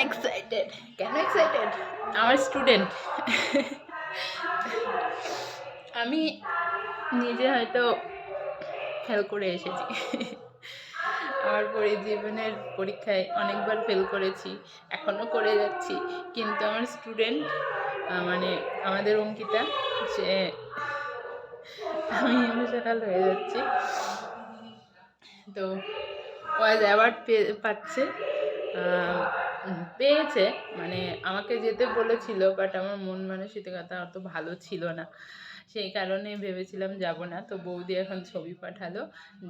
Excited, কেন excited? আমার student. আমি নিজে হয়তো ফেল করে এসেছি। আমার জীবনের পরীক্ষায় অনেকবার ফেল করেছি, এখনও করে যাচ্ছি, কিন্তু আমার স্টুডেন্ট মানে আমাদের অঙ্কিতা, সে আমি ইমোশনাল হয়ে যাচ্ছি। তো ও আজ অ্যাওয়ার্ড পাচ্ছে, পেয়েছে, মানে আমাকে যেতে বলেছিল, বাট আমার মন মানসিকতা অত ভালো ছিল না, সেই কারণে ভেবেছিলাম যাব না। তো বৌদি এখন ছবি পাঠালো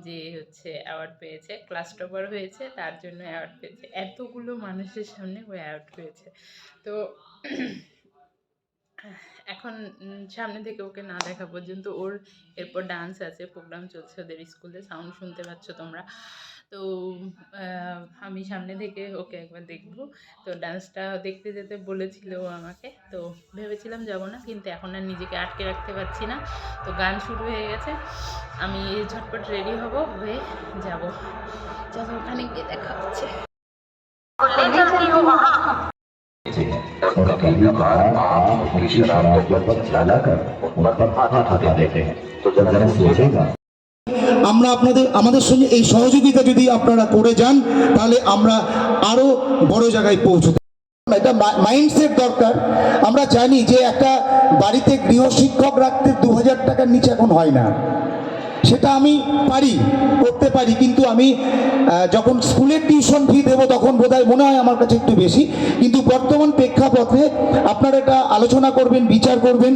যে হচ্ছে অ্যাওয়ার্ড পেয়েছে, ক্লাস টপার হয়েছে, তার জন্য অ্যাওয়ার্ড পেয়েছে, এতগুলো মানুষের সামনে ও অ্যাওয়ার্ড পেয়েছে। তো এখন সামনে থেকে ওকে না দেখা পর্যন্ত ওর এরপর ডান্স আছে, প্রোগ্রাম চলছে ওদের স্কুলে, সাউন্ড শুনতে পাচ্ছ তোমরা। তো আমি সামনে থেকে ওকে একবার দেখবো। তো ডান্সটা দেখতে যেতে বলেছিল ও আমাকে, তো ভেবেছিলাম যাব না, কিন্তু এখন আর নিজেকে আটকে রাখতে পারছি না। তো গান শুরু হয়ে গেছে, আমি ঝটপট রেডি হব, হয়ে যাব। চলো ওখানে গিয়ে দেখা হচ্ছে। और कभी बार आप किसी शराब पर लाकर उन पर हाथ उठाते देते हैं तो जरा सोचेगा। আমরা আপনাদের আমাদের সঙ্গে এই সহযোগিতা যদি আপনারা করে যান, তাহলে আমরা আরো বড় জায়গায় পৌঁছতে। এটা মাইন্ডসেট দরকার। আমরা জানি যে একটা বাড়িতে গৃহশিক্ষক রাখতে 2000 টাকার নিচে এখন হয় না। সেটা আমি করতে পারি, কিন্তু আমি যখন স্কুলের টিউশন ফি দেবো তখন বোধহয় মনে হয় আমার কাছে একটু বেশি। কিন্তু বর্তমান প্রেক্ষাপটে আপনারা এটা আলোচনা করবেন, বিচার করবেন।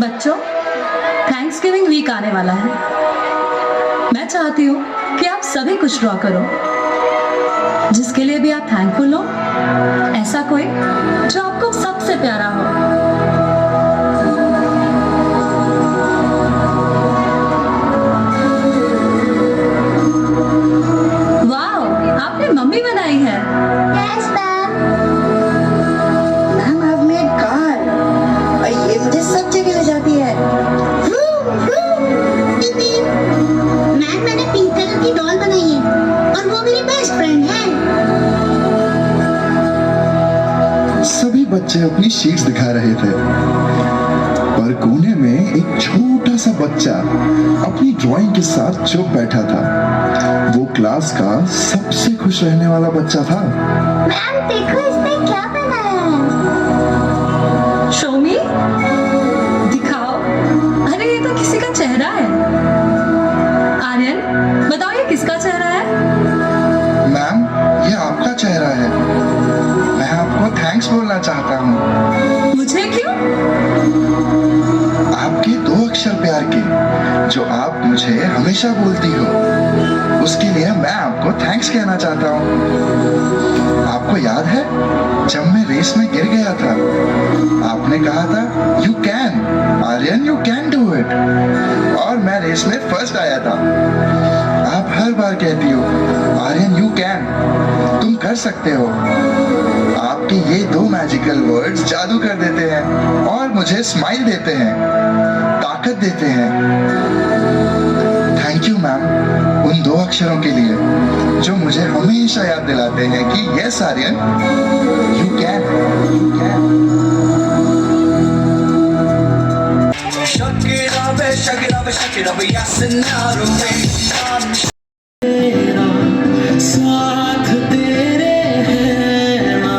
बच्चों, थैंक्सगिविंग वीक आने वाला है। मैं चाहती हूँ कि आप सभी कुछ ड्रॉ करो, जिसके लिए भी आप थैंकफुल हो। ऐसा कोई जो आपको सबसे प्यारा हो। वाओ, आपने मम्मी बनाई है। Yes, ma'am. Ma'am, I've made car. और ये मुझे सब जगह ले जाती है। मैम, मैंने पिंक कलर की डॉल बनाई है और वो मेरी बेस्ट फ्रेंड है। सभी बच्चे अपनी शीट्स दिखा रहे थे, पर कोने में एक छोटा सा बच्चा अपनी ड्राइंग के साथ चुप बैठा था। वो क्लास का सबसे खुश रहने वाला बच्चा था। मैम, देखो इसने क्या बनाया है। शो मी, दिखाओ। अरे ये तो किसी का चेहरा है। आर्यन, बताओ ये किसका चेहरा है? मैम, ये आपका चेहरा है। मैं आपको थैंक्स बोलना चाहता हूँ। मुझे क्यों? आपके 2 अक्षर प्यार के, जो आप मुझे हमेशा बोलती हो, उसके लिए मैं आपको थैंक्स कहना चाहता हूँ। आपको याद है जब मैं रेस में गिर गया था, आपने कहा था you can Aryan, you can do it, और मैं रेस में फर्स्ट आया था। आप हर बार कहती हो आर्यन यू कैन, तुम कर सकते हो। आपकी ये दो मैजिकल वर्ड्स जादू कर देते हैं और मुझे स्माइल देते हैं, ताकत देते हैं। थैंक यू मैम उन दो अक्षरों के लिए जो मुझे हमेशा याद दिलाते हैं कि yes Aryan, you can, you can. साथ तेरे है ना,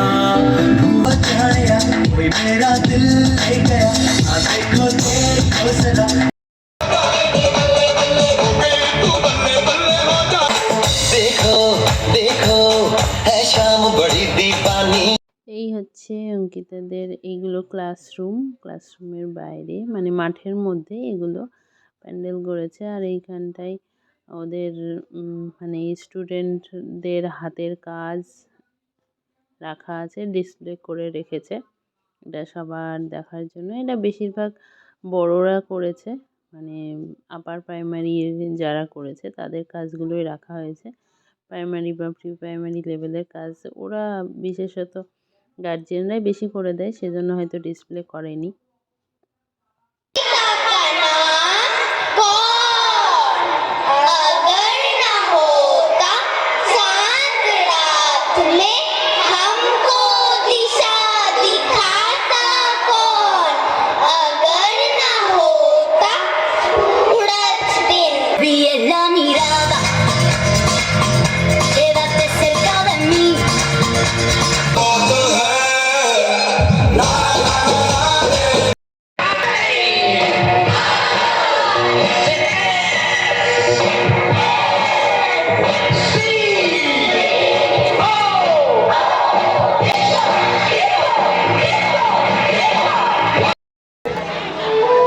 कोई मेरा दिल ले गया, देखो देखो जरा। देखो देखो है शाम बड़ी दीवानी। এই হচ্ছে অঙ্কিতাদের এইগুলো ক্লাসরুমের বাইরে মানে মাঠের মধ্যে এগুলো প্যান্ডেল গড়েছে। আর এইখানটায় ওদের মানে স্টুডেন্টদের হাতের কাজ রাখা আছে, ডিসপ্লে করে রেখেছে এটা সবার দেখার জন্য। এটা বেশিরভাগ বড়রা করেছে, মানে আপার প্রাইমারি যারা করেছে তাদের কাজগুলোই রাখা হয়েছে। প্রাইমারি বা প্রি প্রাইমারি লেভেলের কাজ ওরা বিশেষত গার্জিয়ানরাই বেশি করে দেয়, সেজন্য হয়তো ডিসপ্লে করেনি।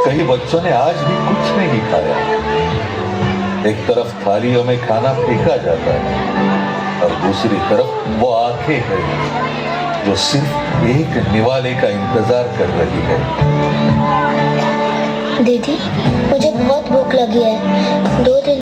कई बच्चों ने आज भी कुछ नहीं खाया। एक तरफ थालियों में खाना फेंका जाता है और दूसरी तरफ वो आंखें हैं जो सिर्फ एक निवाले का इंतजार कर रही है। दीदी मुझे बहुत भूख लगी है, 2 दिन